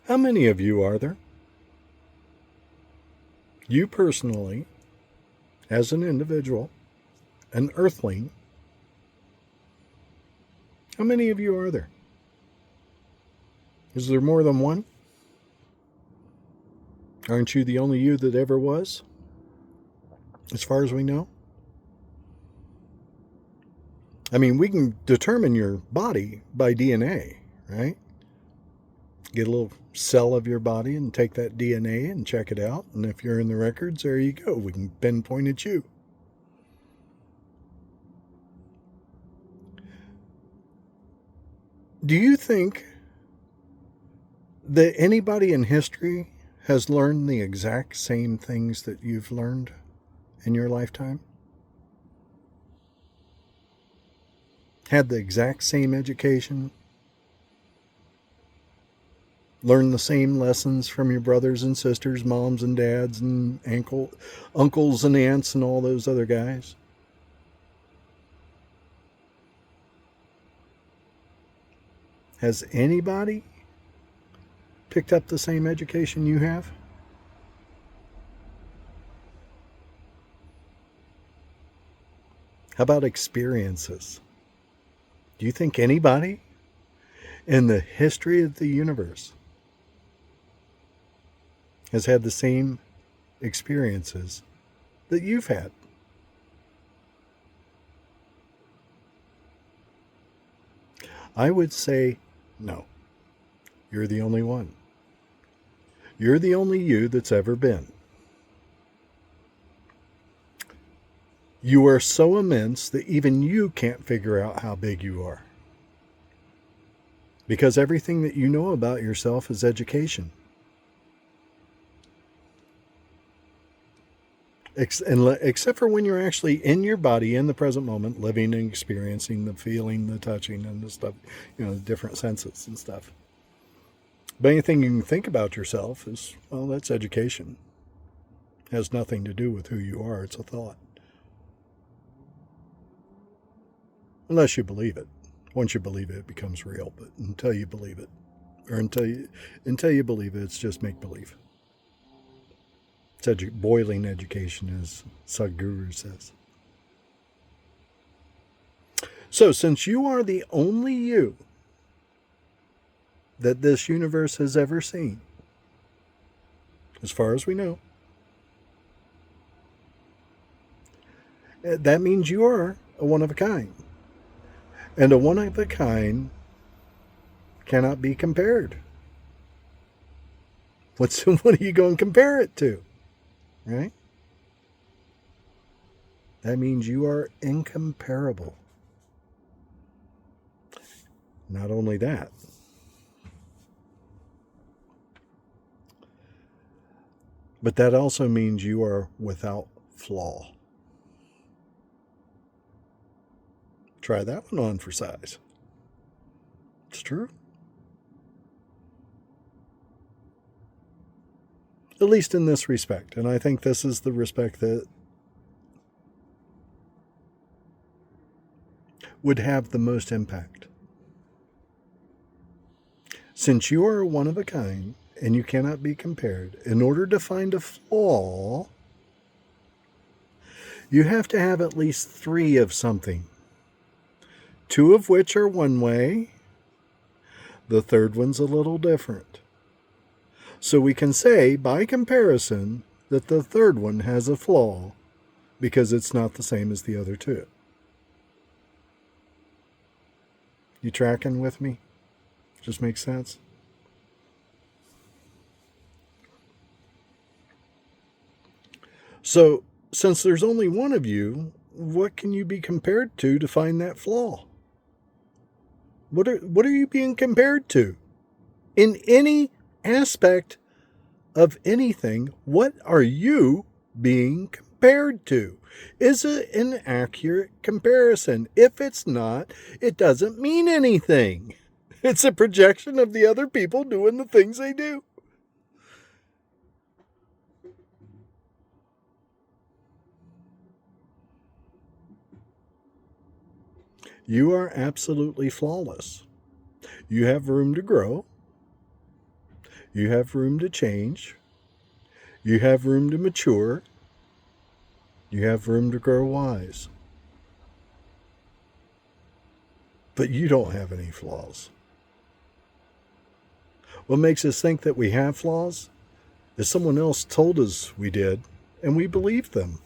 How many of you are there? You personally, as an individual, an Earthling, how many of you are there? Is there more than one? Aren't you the only you that ever was, as far as we know? I mean, we can determine your body by DNA, right? Get a little cell of your body and take that DNA and check it out. And if you're in the records, there you go. We can pinpoint at you. Do you think that anybody in history has learned the exact same things that you've learned in your lifetime? Had the exact same education? Learned the same lessons from your brothers and sisters, moms and dads, and uncles and aunts, and all those other guys? Has anybody picked up the same education you have? How about experiences? Do you think anybody in the history of the universe has had the same experiences that you've had? I would say no. You're the only one. You're the only you that's ever been. You are so immense that even you can't figure out how big you are. Because everything that you know about yourself is education. Except for when you're actually in your body in the present moment, living and experiencing the feeling, the touching, and the stuff, the different senses and stuff. But anything you can think about yourself is, well, that's education. It has nothing to do with who you are. It's a thought. Unless you believe it. Once you believe it, it becomes real. But until you believe it, or until you believe it, it's just make-believe. It's boiling education, as Sadhguru says. So, since you are the only you that this universe has ever seen, as far as we know, that means you are a one of a kind. And a one of a kind cannot be compared. What are you going to compare it to? Right? That means you are incomparable. Not only that, but that also means you are without flaw. Try that one on for size. It's true. At least in this respect. And I think this is the respect that would have the most impact. Since you are one of a kind and you cannot be compared, in order to find a flaw, you have to have at least 3 of something. 2 of which are one way. The third one's a little different. So we can say, by comparison, that the third one has a flaw because it's not the same as the other 2. You tracking with me? Just makes sense? So, since there's only one of you, what can you be compared to find that flaw? What are you being compared to? In any aspect of anything, what are you being compared to? Is it an accurate comparison? If it's not, it doesn't mean anything. It's a projection of the other people doing the things they do. You are absolutely flawless. You have room to grow. You have room to change. You have room to mature. You have room to grow wise. But you don't have any flaws. What makes us think that we have flaws is someone else told us we did, and we believed them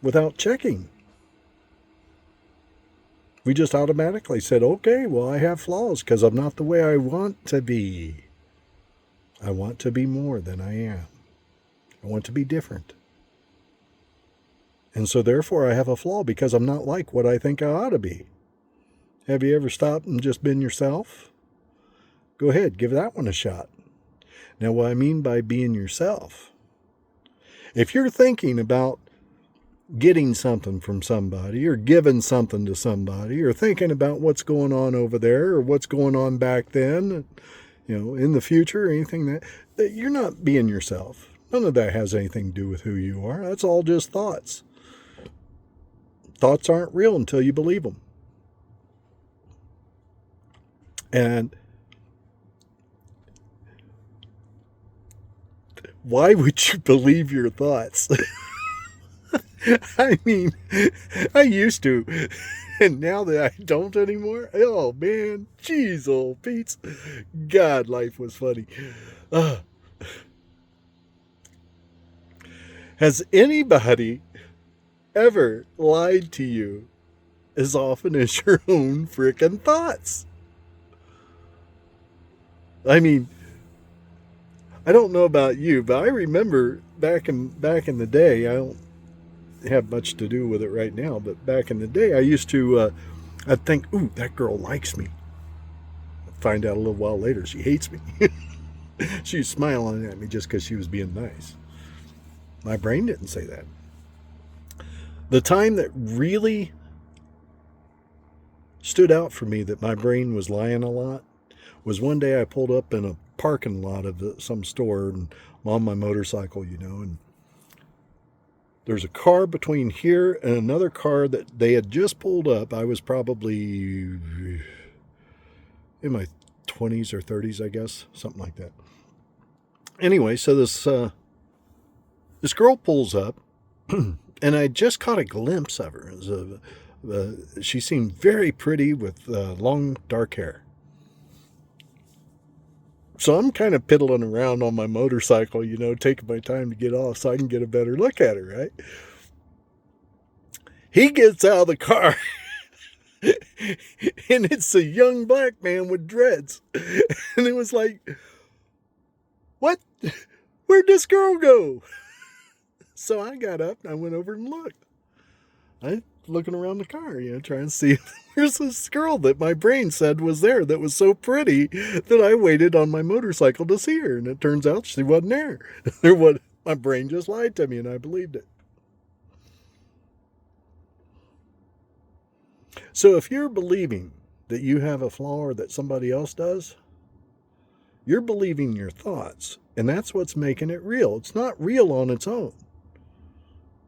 without checking. We just automatically said, okay, well, I have flaws because I'm not the way I want to be. I want to be more than I am. I want to be different. And so therefore I have a flaw because I'm not like what I think I ought to be. Have you ever stopped and just been yourself? Go ahead, give that one a shot. Now, what I mean by being yourself, if you're thinking about getting something from somebody or giving something to somebody or thinking about what's going on over there or what's going on back then, in the future or anything that you're not being yourself. None of that has anything to do with who you are. That's all just thoughts. Thoughts aren't real until you believe them. And why would you believe your thoughts? I mean, I used to, and now that I don't anymore, oh man, jeez, old Pete's, God, life was funny. Has anybody ever lied to you as often as your own frickin' thoughts? I mean, I don't know about you, but I remember back in the day, I don't have much to do with it right now, but back in the day, I used to, I'd think, ooh, that girl likes me. I'd find out a little while later she hates me. She was smiling at me just because she was being nice. My brain didn't say that. The time that really stood out for me that my brain was lying a lot was one day I pulled up in a parking lot of some store and I'm on my motorcycle, and there's a car between here and another car that they had just pulled up. I was probably in my 20s or 30s, I guess, something like that. Anyway, so this girl pulls up, and I just caught a glimpse of her. She seemed very pretty with long, dark hair. So I'm kind of piddling around on my motorcycle, taking my time to get off so I can get a better look at her, right? He gets out of the car, and it's a young black man with dreads. And it was like, what? Where'd this girl go? So I got up and I went over and looked. I looking around the car, trying to see if there's this girl that my brain said was there that was so pretty that I waited on my motorcycle to see her. And it turns out she wasn't there. My brain just lied to me and I believed it. So if you're believing that you have a flaw or that somebody else does, you're believing your thoughts. And that's what's making it real. It's not real on its own.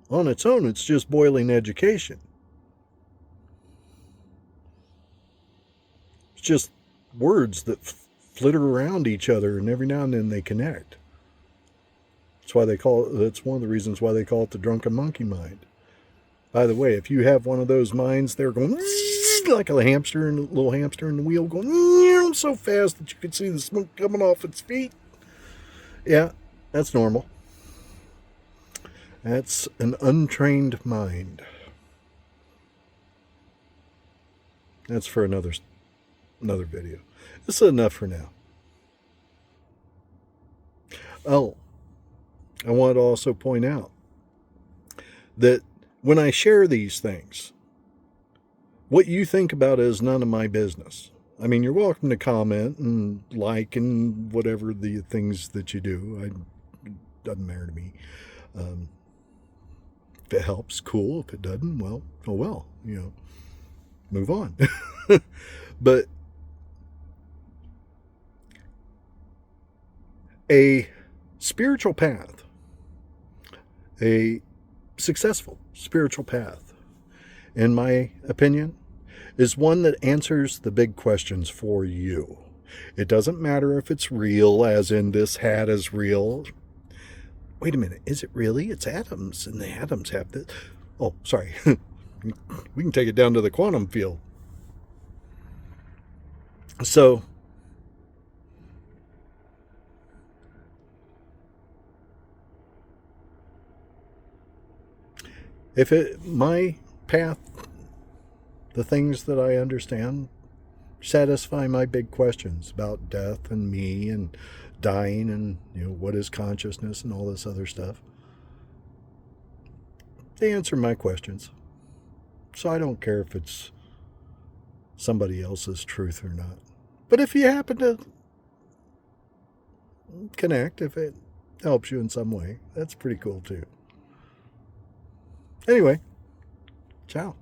On its own, it's just boiling education. It's just words that flitter around each other, and every now and then they connect. That's one of the reasons why they call it the drunken monkey mind. By the way, if you have one of those minds, they're going like a little hamster in the wheel, going so fast that you can see the smoke coming off its feet. Yeah, that's normal. That's an untrained mind. That's for another video. This is enough for now. Oh, I want to also point out that when I share these things, what you think about is none of my business. I mean, you're welcome to comment and like and whatever the things that you do. It doesn't matter to me. If it helps, cool. If it doesn't, well, oh well, move on. But a spiritual path, a successful spiritual path, in my opinion, is one that answers the big questions for you. It doesn't matter if it's real, as in this hat is real. Wait a minute, is it really? It's atoms, and the atoms have this. Oh, sorry. We can take it down to the quantum field. So, if my path, the things that I understand, satisfy my big questions about death and me and dying and what is consciousness and all this other stuff, they answer my questions. So I don't care if it's somebody else's truth or not. But if you happen to connect, if it helps you in some way, that's pretty cool too. Anyway, ciao.